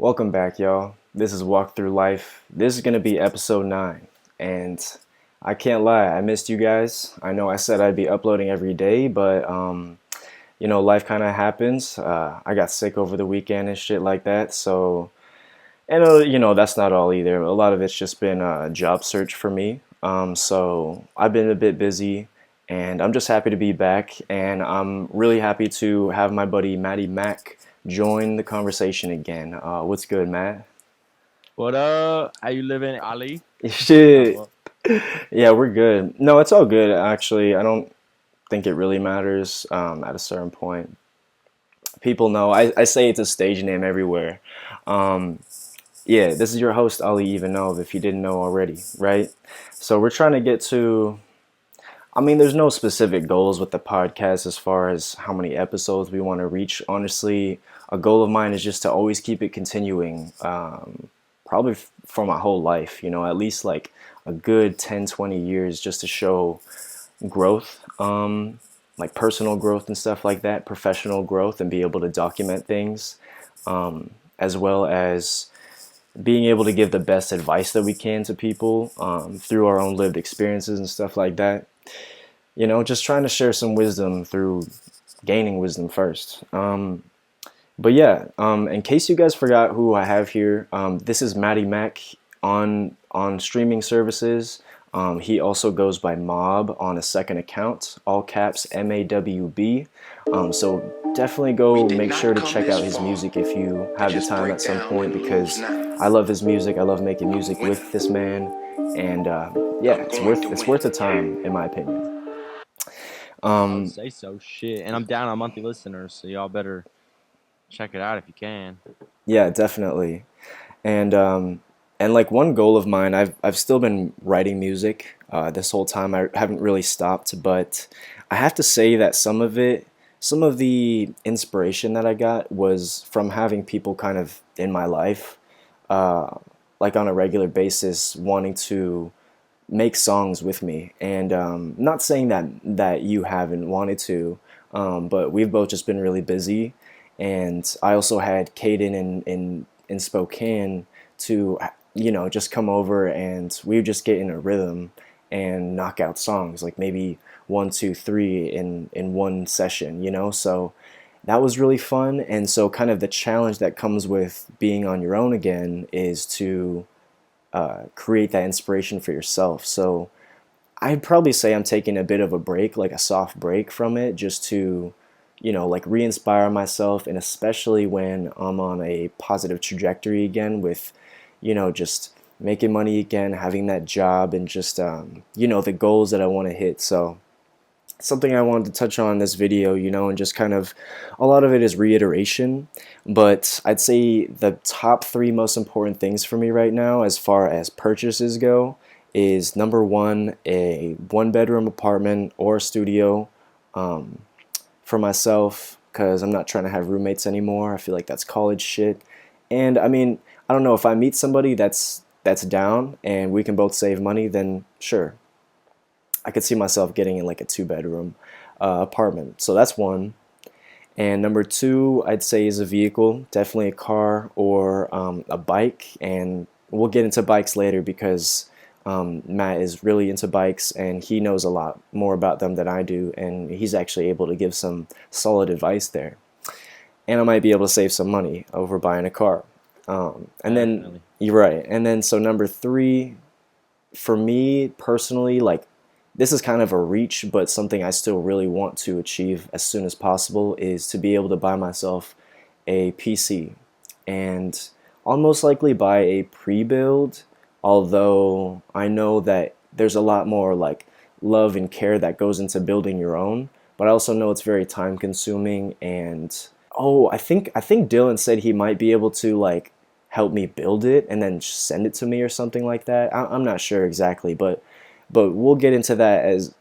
Welcome back, y'all. This is Walk Through Life. This is going to be episode 9. And I can't lie, I missed you guys. I know I said I'd be uploading every day, but, life kind of happens. I got sick over the weekend and shit like that. So, and, that's not all either. A lot of it's just been a job search for me. So I've been a bit busy. And I'm just happy to be back, and I'm really happy to have my buddy MattyMac join the conversation again. What's good, Matt? What up? How you living, Ali? Shit. Well, Yeah, we're good. No, it's all good, actually. I don't think it really matters at a certain point. People know. I say it's a stage name everywhere. Um, yeah, this is your host, Ali Ivanov, if you didn't know already, right? So we're trying to get to there's no specific goals with the podcast as far as how many episodes we want to reach. Honestly, a goal of mine is just to always keep it continuing, probably for my whole life, at least like a good 10, 20 years just to show growth, like personal growth and stuff like that, professional growth, and be able to document things, as well as being able to give the best advice that we can to people through our own lived experiences and stuff like that. Just trying to share some wisdom through gaining wisdom first. But yeah, in case you guys forgot who I have here, this is MattyMac on streaming services. He also goes by Mob on a second account, all caps MAWB. So definitely go make sure to check out his music if you have the time at some point, because I love his music. I love making music with this man, and yeah, it's worth the time in my opinion. I would Um, say so. Shit, and I'm down on monthly listeners, so y'all better check it out if you can. yeah, definitely. And like one goal of mine, I've still been writing music this whole time. I haven't really stopped, but I have to say that some of the inspiration that I got was from having people kind of in my life, uh, like on a regular basis, wanting to make songs with me. And not saying that you haven't wanted to, but we've both just been really busy. And I also had Caden in Spokane to just come over, and we would just get in a rhythm and knock out songs like maybe one, two, three in one session. So that was really fun. And so kind of the challenge that comes with being on your own again is to create that inspiration for yourself. So I'd probably say I'm taking a bit of a break, like a soft break from it, just to, like re-inspire myself, and especially when I'm on a positive trajectory again with, just making money again, having that job, and just, the goals that I want to hit. So something I wanted to touch on in this video, and just kind of a lot of it is reiteration, but I'd say the top 3 most important things for me right now as far as purchases go is number 1, a 1-bedroom apartment or studio for myself, because I'm not trying to have roommates anymore. I feel like that's college shit. And I don't know, if I meet somebody that's down and we can both save money, then sure, I could see myself getting in like a 2-bedroom apartment. So that's one. And number 2, I'd say, is a vehicle, definitely a car or a bike. And we'll get into bikes later because Matt is really into bikes and he knows a lot more about them than I do. And he's actually able to give some solid advice there. And I might be able to save some money over buying a car. And then, Definitely. you're right. And then, so number 3, for me personally, like, this is kind of a reach, but something I still really want to achieve as soon as possible is to be able to buy myself a PC. And I'll most likely buy a pre-build, although I know that there's a lot more like love and care that goes into building your own, but I also know it's very time consuming. And oh, I think Dylan said he might be able to like help me build it and then send it to me or something like that. I'm not sure exactly, but we'll get into that as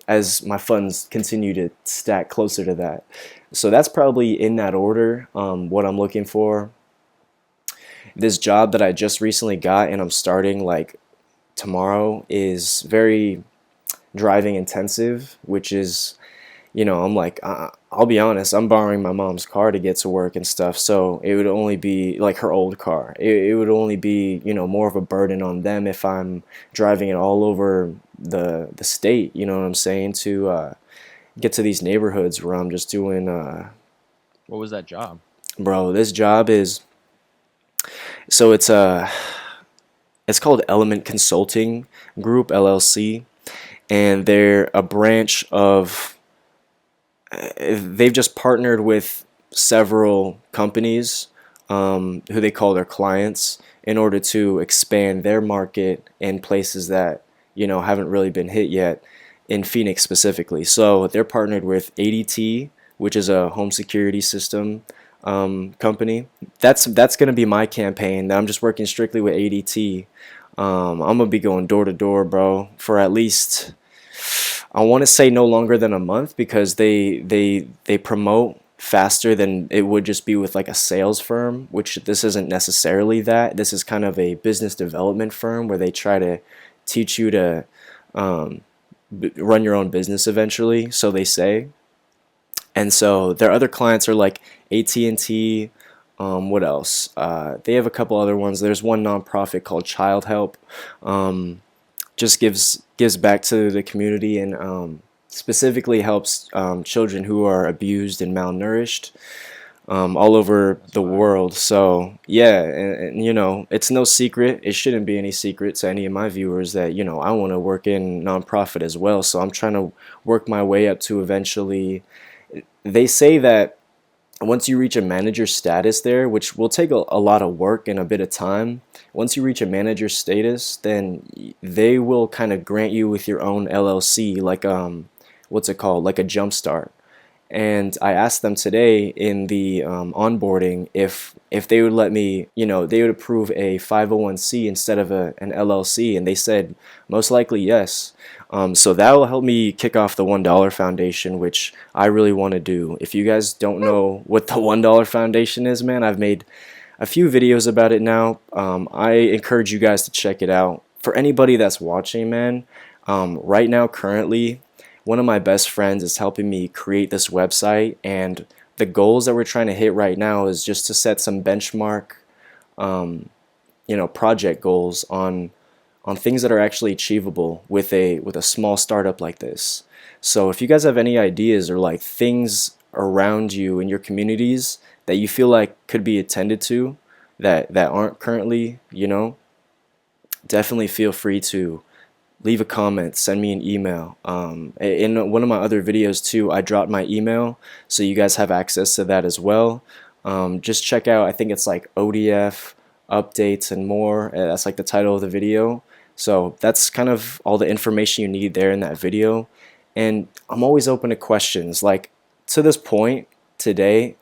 as my funds continue to stack closer to that. So that's probably in that order. What I'm looking for. This job that I just recently got and I'm starting like tomorrow is very driving intensive, which is I'm like, I'll be honest, I'm borrowing my mom's car to get to work and stuff, so it would only be like her old car. It would only be, more of a burden on them if I'm driving it all over the state, you know what I'm saying, to get to these neighborhoods where I'm just doing, What was that job? bro, this job is, so it's called Element Consulting Group, LLC, and they're a branch of they've just partnered with several companies who they call their clients in order to expand their market in places that haven't really been hit yet in Phoenix specifically. So they're partnered with ADT, which is a home security system company. That's gonna be my campaign. I'm just working strictly with ADT. I'm gonna be going door to door, bro, for at least I want to say no longer than a month because they promote faster than it would just be with like a sales firm, which this isn't necessarily that. This is kind of a business development firm where they try to teach you to um, run your own business eventually, so they say. And so their other clients are like AT&T. What else? They have a couple other ones. There's one nonprofit called Child Help. Um, just gives back to the community and specifically helps children who are abused and malnourished all over That's the fire. world. So yeah, and it's no secret. It shouldn't be any secret to any of my viewers that I want to work in nonprofit as well. So I'm trying to work my way up to eventually. They say that once you reach a manager status there, which will take a lot of work and a bit of time, once you reach a manager status, then they will kind of grant you with your own LLC, like what's it called, like a jump start. And I asked them today in the onboarding if they would let me, they would approve a 501c instead of an LLC, and they said most likely yes. So that will help me kick off the $1 foundation, which I really want to do. If you guys don't know what the $1 foundation is, man, I've made a few videos about it now. I encourage you guys to check it out. For anybody that's watching, man, right now, currently, one of my best friends is helping me create this website, and the goals that we're trying to hit right now is just to set some benchmark, project goals on things that are actually achievable with a small startup like this. So if you guys have any ideas or like things around you in your communities that you feel like could be attended to that aren't currently, definitely feel free to leave a comment, send me an email. In one of my other videos too, I dropped my email, so you guys have access to that as well. Just check out, I think it's like ODF updates and more. That's like the title of the video. So that's kind of all the information you need there in that video. And I'm always open to questions. Like to this point today,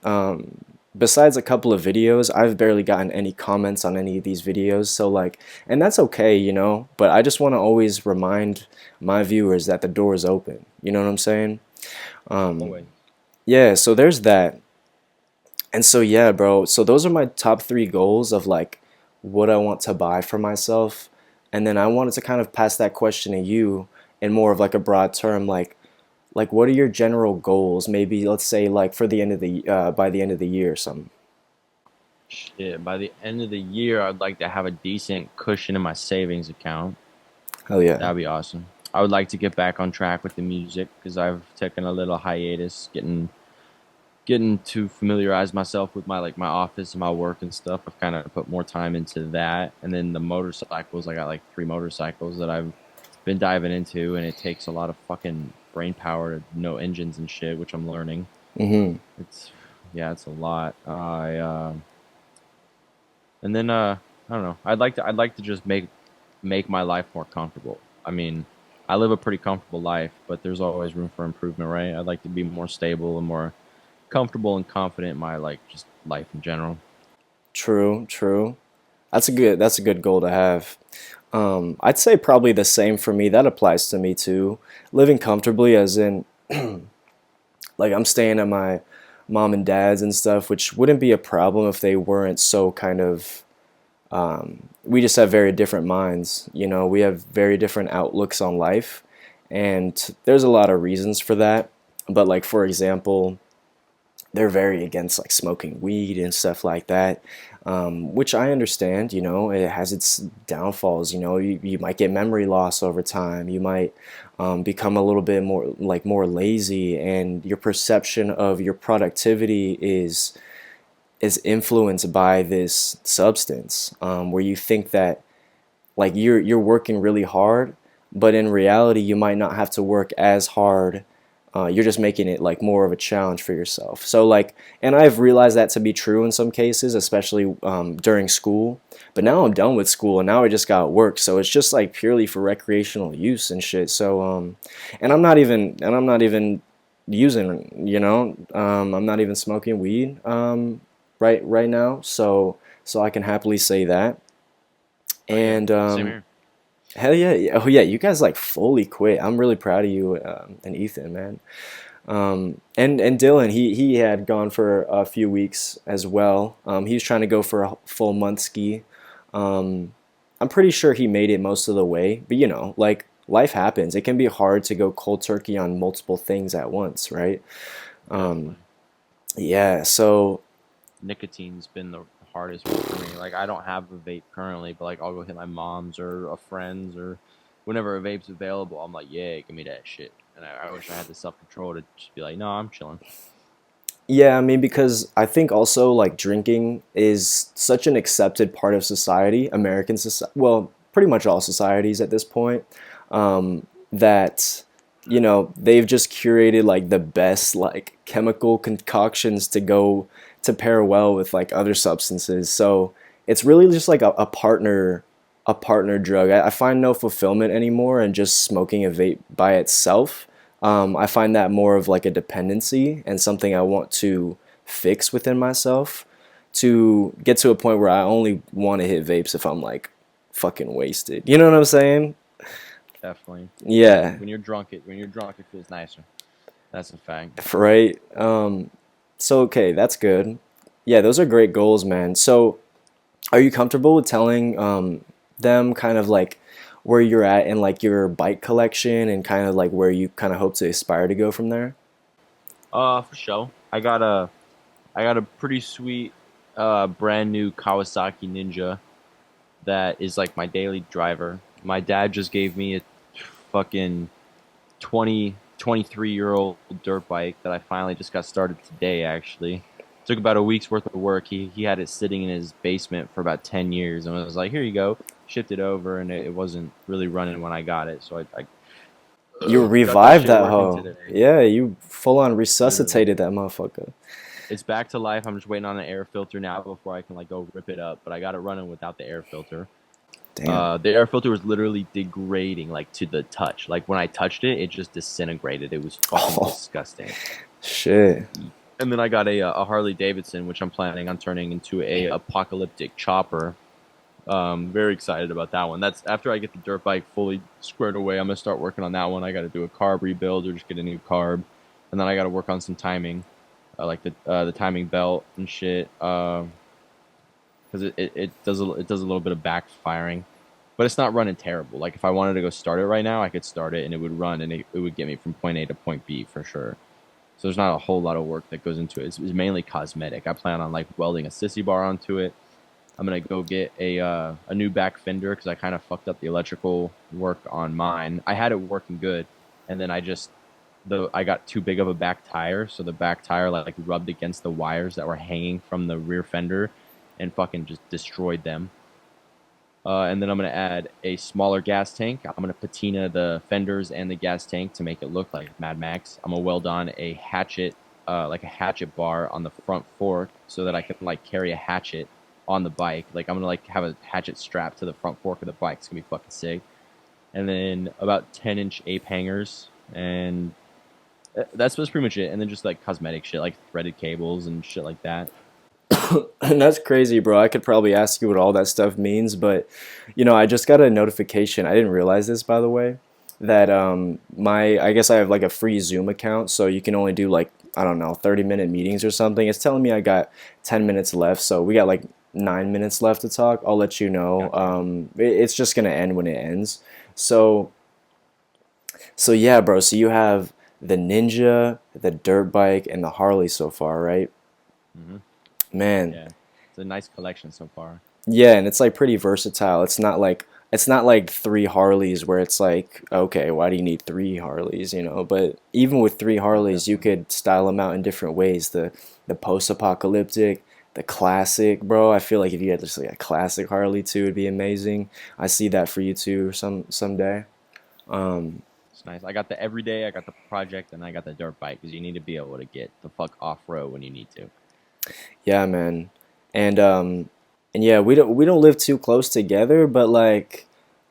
besides a couple of videos, I've barely gotten any comments on any of these videos. So like, and that's okay, but I just want to always remind my viewers that the door is open. You know what I'm saying? Um, Always. yeah, so there's that. And so yeah, bro. So those are my top three goals of like what I want to buy for myself. And then I wanted to kind of pass that question to you in more of like a broad term, like what are your general goals? Maybe let's say like for the end of the by the end of the year or something. Shit, by the end of the year, I'd like to have a decent cushion in my savings account. Hell yeah. That'd be awesome. I would like to get back on track with the music because I've taken a little hiatus, getting to familiarize myself with my office and my work and stuff. I've kind of put more time into that, and then the motorcycles. I got like three motorcycles that I've been diving into, and it takes a lot of fucking brain power to know engines and shit, which I'm learning. Mm-hmm. It's yeah, it's a lot. I and then I don't know. I'd like to just make my life more comfortable. I mean, I live a pretty comfortable life, but there's always room for improvement, right? I'd like to be more stable and more comfortable and confident in my like just life in general. True, true. That's a good goal to have. I'd say probably the same for me. That applies to me too. Living comfortably, as in, like I'm staying at my mom and dad's and stuff, which wouldn't be a problem if they weren't so kind of. We just have very different minds. We have very different outlooks on life, and there's a lot of reasons for that. But like for example, they're very against like smoking weed and stuff like that, which I understand. You know, it has its downfalls. You know, you might get memory loss over time. You might become a little bit more lazy, and your perception of your productivity is influenced by this substance, where you think that like you're working really hard, but in reality you might not have to work as hard. You're just making it like more of a challenge for yourself. So like, and I've realized that to be true in some cases, especially during school. But now I'm done with school, and now I just got work, so it's just like purely for recreational use and shit. So and I'm not even using, I'm not even smoking weed right now. So I can happily say that. Oh yeah, And same here. hell yeah, yeah. Oh yeah, you guys like fully quit. I'm really proud of you and Ethan, man. And Dylan, he had gone for a few weeks as well. He was trying to go for a full month ski. Um, I'm pretty sure he made it most of the way, but like life happens. It can be hard to go cold turkey on multiple things at once, right? Um, Definitely. yeah, so Nicotine's been the hardest one for me. Like I don't have a vape currently, but like I'll go hit my mom's or a friend's or whenever a vape's available, I'm like, yeah, give me that shit. And I wish I had the self control to just be like, no, I'm chilling. yeah, I mean, because I think also like drinking is such an accepted part of society, American society, well, pretty much all societies at this point, that, they've just curated like the best like chemical concoctions to go to pair well with like other substances. So it's really just like a partner drug. I find no fulfillment anymore in just smoking a vape by itself. I find that more of like a dependency and something I want to fix within myself to get to a point where I only want to hit vapes if I'm like fucking wasted. You know what I'm saying? Definitely. Yeah, When you're drunk it feels nicer. That's a fact. right. So okay, that's good. Yeah, those are great goals, man. So are you comfortable with telling them kind of like where you're at in like your bike collection and kind of like where you kind of hope to aspire to go from there? For sure. I got a pretty sweet brand new Kawasaki Ninja that is like my daily driver. My dad just gave me a fucking 23 year old dirt bike that I finally just got started today, actually. Took about a week's worth of work. He had it sitting in his basement for about 10 years, and I was like, here you go. Shipped it over, and it wasn't really running when I got it. So I You got that revived shit that working hoe. today. Yeah, you full on Literally. resuscitated that motherfucker. It's back to life. I'm just waiting on an air filter now before I can like go rip it up. But I got it running without the air filter. Damn. The air filter was literally degrading, like to the touch. Like when I touched it, it just disintegrated. It was fucking Oh, disgusting. shit. And then I got a Harley Davidson, which I'm planning on turning into a apocalyptic chopper. Very excited about that one. That's after I get the dirt bike fully squared away. I'm gonna start working on that one. I got to do a carb rebuild or just get a new carb, and then I got to work on some timing, like the timing belt and shit. Because it does a little bit of backfiring, but it's not running terrible. Like if I wanted to go start it right now, I could start it and it would run and it would get me from point A to point B for sure. So there's not a whole lot of work that goes into it. It's mainly cosmetic. I plan on like welding a sissy bar onto it. I'm gonna go get a new back fender because I kind of fucked up the electrical work on mine. I had it working good, and then I got too big of a back tire, so the back tire like rubbed against the wires that were hanging from the rear fender, and fucking just destroyed them. And then I'm gonna add a smaller gas tank. I'm gonna patina the fenders and the gas tank to make it look like Mad Max. I'm gonna weld on a hatchet, like a hatchet bar on the front fork, so that I can like carry a hatchet on the bike. Like I'm gonna like have a hatchet strapped to the front fork of the bike. It's gonna be fucking sick. And then about 10-inch ape hangers, and that's pretty much it. And then just like cosmetic shit, like threaded cables and shit like that. And that's crazy, bro. I could probably ask you what all that stuff means, but I just got a notification. I didn't realize this, by the way, that my I guess I have like a free Zoom account, so you can only do like I don't know 30-minute meetings or something. It's telling me I got 10 minutes left, so we got like 9 minutes left to talk. I'll let you know. Gotcha. It's just gonna end when it ends. So yeah, bro. So you have the Ninja, the dirt bike, and the Harley so far, right? Hmm. Man, Yeah, it's a nice collection so far. yeah, and it's like pretty versatile. It's not like three Harleys where it's like, okay, why do you need three Harleys, you know? But even with three No, Harleys, you definitely. could style them out in different ways. The post-apocalyptic, the classic, bro. I feel like if you had just like a classic Harley too, it'd be amazing. I see that for you too someday. Um, It's nice. I got the everyday, I got the project, and I got the dirt bike because you need to be able to get the fuck off road when you need to. yeah, man. And and yeah, we don't live too close together, but like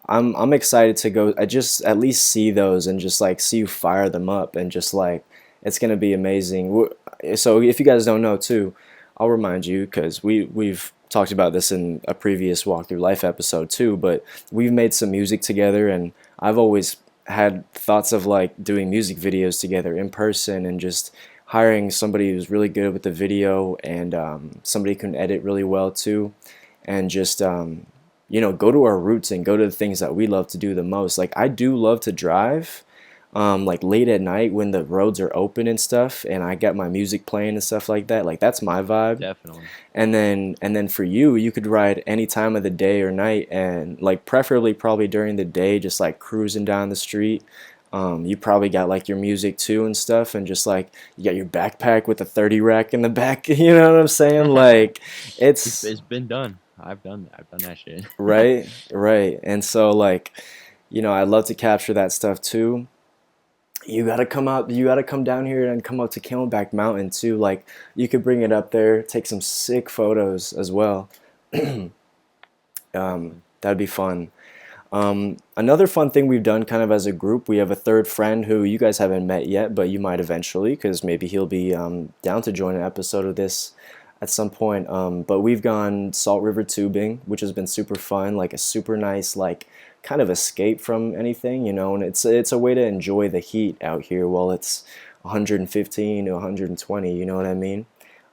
I'm excited to go. I just at least see those and just like see you fire them up and just like it's gonna be amazing. So if you guys don't know too, I'll remind you because we've talked about this in a previous walk through life episode too. But we've made some music together, and I've always had thoughts of like doing music videos together in person and just hiring somebody who's really good with the video and somebody who can edit really well too, and just go to our roots and go to the things that we love to do the most. Like I do love to drive, like late at night when the roads are open and stuff, and I got my music playing and stuff like that. Like that's my vibe. Definitely. And then for you, you could ride any time of the day or night, and like preferably probably during the day, just like cruising down the street. You probably got like your music too and stuff, and just like you got your backpack with a 30 rack in the back. You know what I'm saying? Like it's It's been done. I've done that shit. right, right. And so like, I love to capture that stuff too. You gotta come down here and come up to Camelback Mountain too. Like you could bring it up there, take some sick photos as well. Definitely. That'd be fun. Another fun thing we've done kind of as a group, we have a third friend who you guys haven't met yet, but you might eventually, because maybe he'll be down to join an episode of this at some point. But we've gone Salt River tubing, which has been super fun, like a super nice, like kind of escape from anything, and it's a way to enjoy the heat out here while it's 115 to 120, you know what I mean?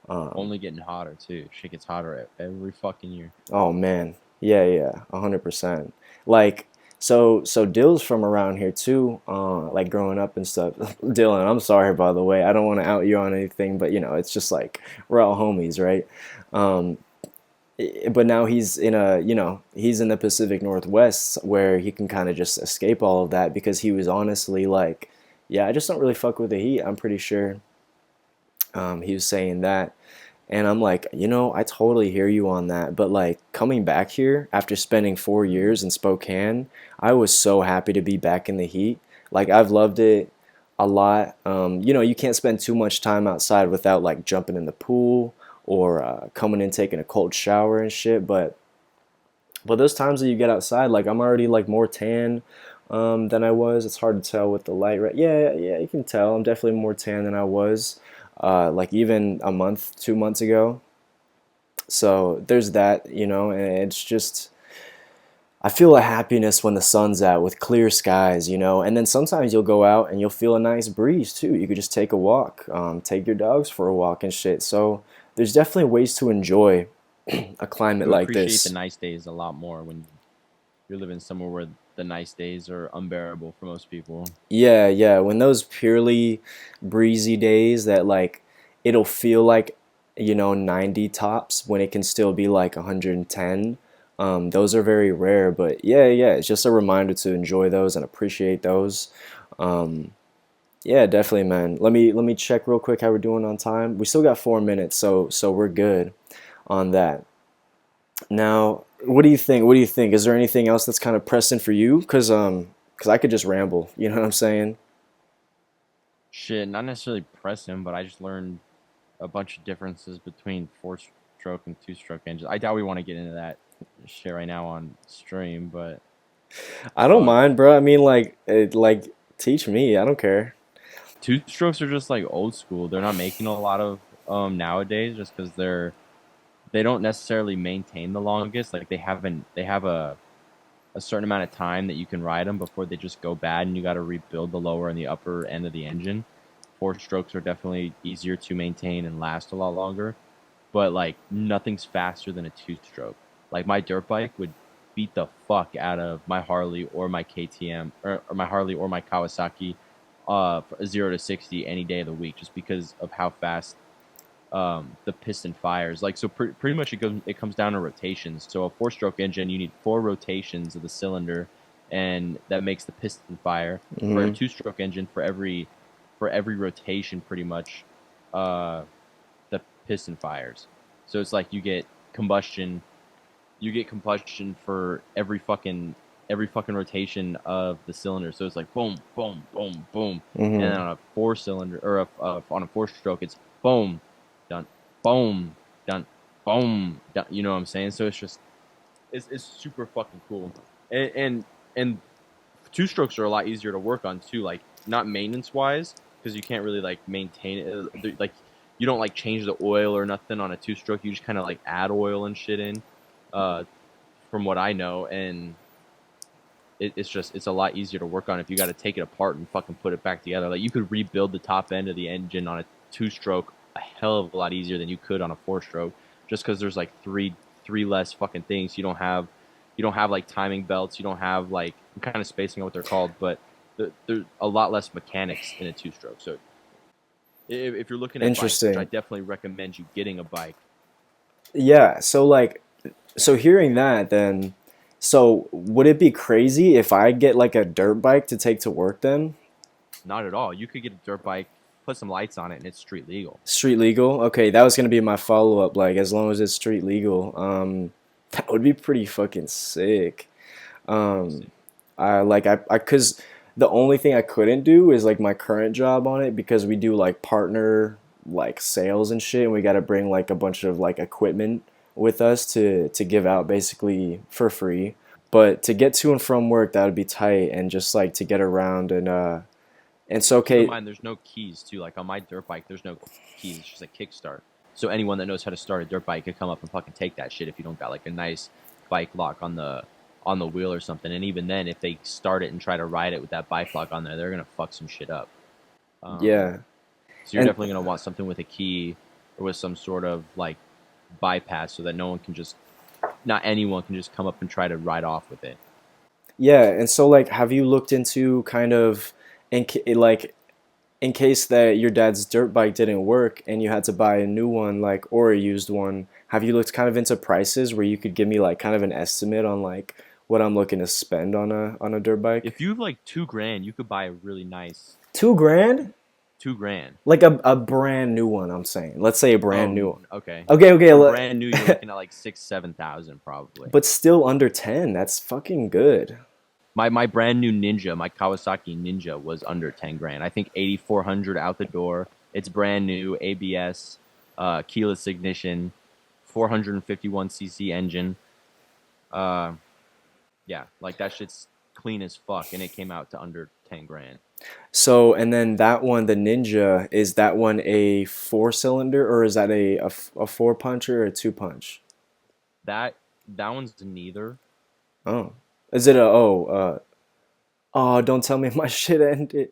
Only getting hotter too. Shit gets hotter every fucking year. Oh man, yeah, yeah, 100%. Like, so Dill's from around here too. Like growing up and stuff. Dylan, I'm sorry by the way. I don't want to out you on anything, but it's just like we're all homies, right? Um, but now he's in the Pacific Northwest where he can kind of just escape all of that because he was honestly like, yeah, I just don't really fuck with the heat. I'm pretty sure he was saying that. And I'm like, I totally hear you on that. But like coming back here after spending 4 years in Spokane, I was so happy to be back in the heat. Like I've loved it a lot. You can't spend too much time outside without like jumping in the pool or coming in taking a cold shower and shit. But those times that you get outside, like I'm already like more tan than I was. It's hard to tell with the light, right? Yeah, yeah, you can tell. I'm definitely more tan than I was, like even a month, 2 months ago. So there's that, and it's just I feel a happiness when the sun's out with clear skies, and then sometimes you'll go out and you'll feel a nice breeze too. You could just take a walk, take your dogs for a walk and shit. So there's definitely ways to enjoy a climate You like appreciate the this. nice days a lot more when you're living somewhere where the nice days are unbearable for most people. Yeah, yeah. When those purely breezy days that like it'll feel like 90 tops when it can still be like 110. Those are very rare, but yeah, yeah. It's just a reminder to enjoy those and appreciate those. Um, yeah, definitely, man. Let me check real quick how we're doing on time. We still got 4 minutes, so we're good on that. Now, what do you think? What do you think? Is there anything else that's kind of pressing for you? Cause I could just ramble. You know what I'm saying? Shit, not necessarily pressing, but I just learned a bunch of differences between four stroke and two stroke engines. I doubt we want to get into that shit right now on stream, but I don't fuck. mind, bro. I mean, like teach me. I don't care. Two strokes are just like old school. They're not making a lot of nowadays just because they don't necessarily maintain the longest. Like they have a certain amount of time that you can ride them before they just go bad and you got to rebuild the lower and the upper end of the engine. Four strokes are definitely easier to maintain and last a lot longer, but like nothing's faster than a two stroke. Like my dirt bike would beat the fuck out of my Harley or my KTM or my Harley or my Kawasaki for 0 to 60 any day of the week, just because of how fast the piston fires. Like so, pretty much it comes down to rotations. So a four-stroke engine, you need four rotations of the cylinder, and that makes the piston fire. For a Hmm. two-stroke engine, for every rotation, pretty much, uh, the piston fires. So it's like you get combustion for every fucking rotation of the cylinder. So it's like boom, boom, boom, boom, and then Hmm. on a four cylinder or on a four stroke, it's boom, done, boom, done, boom, done. You know what I'm saying? So it's super fucking cool, and two strokes are a lot easier to work on too. Like not maintenance wise, because you can't really like maintain it. Like you don't like change the oil or nothing on a two stroke. You just kind of like add oil and shit in. Uh, from what I know, and it's a lot easier to work on if you got to take it apart and fucking put it back together. Like you could rebuild the top end of the engine on a two stroke a hell of a lot easier than you could on a four stroke, just because there's like three less fucking things. You don't have like timing belts. You don't have like I'm kind of spacing on what they're called, but there's a lot less mechanics in a two stroke. So if you're looking at bikes, which I Interesting. definitely recommend you getting a bike. Yeah. So like, so hearing that, then, so would it be crazy if I get like a dirt bike to take to work then? Not at all. You could get a dirt bike, put some lights on it, and it's street legal. Street legal? Okay, that was gonna be my follow up. Like, as long as it's street legal, that would be pretty fucking sick. Pretty Um, sick. cause the only thing I couldn't do is like my current job on it because we do like partner like sales and shit, and we got to bring like a bunch of like equipment with us to give out basically for free. But to get to and from work, that would be tight, and just like to get around and so Keep in okay, mind, there's no keys too. Like on my dirt bike, there's no keys. It's just a kickstart. So anyone that knows how to start a dirt bike could come up and fucking take that shit if you don't got like a nice bike lock on the wheel or something. And even then, if they start it and try to ride it with that bike lock on there, they're gonna fuck some shit up. Um, yeah, so you're and definitely gonna want something with a key or with some sort of like bypass so that no one can just, not anyone can just come up and try to ride off with it. yeah, and so like, have you looked into kind of like in case that your dad's dirt bike didn't work and you had to buy a new one, like, or a used one, have you looked kind of into prices where you could give me like kind of an estimate on like what I'm looking to spend on a dirt bike? If you have like 2 grand, you could buy a really nice 2 grand? 2 grand. Like a brand new one, I'm saying. Let's say a brand new one. Okay. Okay, For brand new, you're okay. looking at like 6, 7 thousand probably. But still under 10. That's fucking good. My brand new Ninja, my Kawasaki Ninja, was under 10 grand. I think 8,400 out the door. It's brand new, ABS, keyless ignition, 451 cc engine. Uh, yeah, like that shit's clean as fuck, and it came out to under 10 grand. So, and then that one, the Ninja, is that one a four cylinder or is that a four punch or a two punch? That one's neither. Oh. Is it a oh don't tell me my shit ended.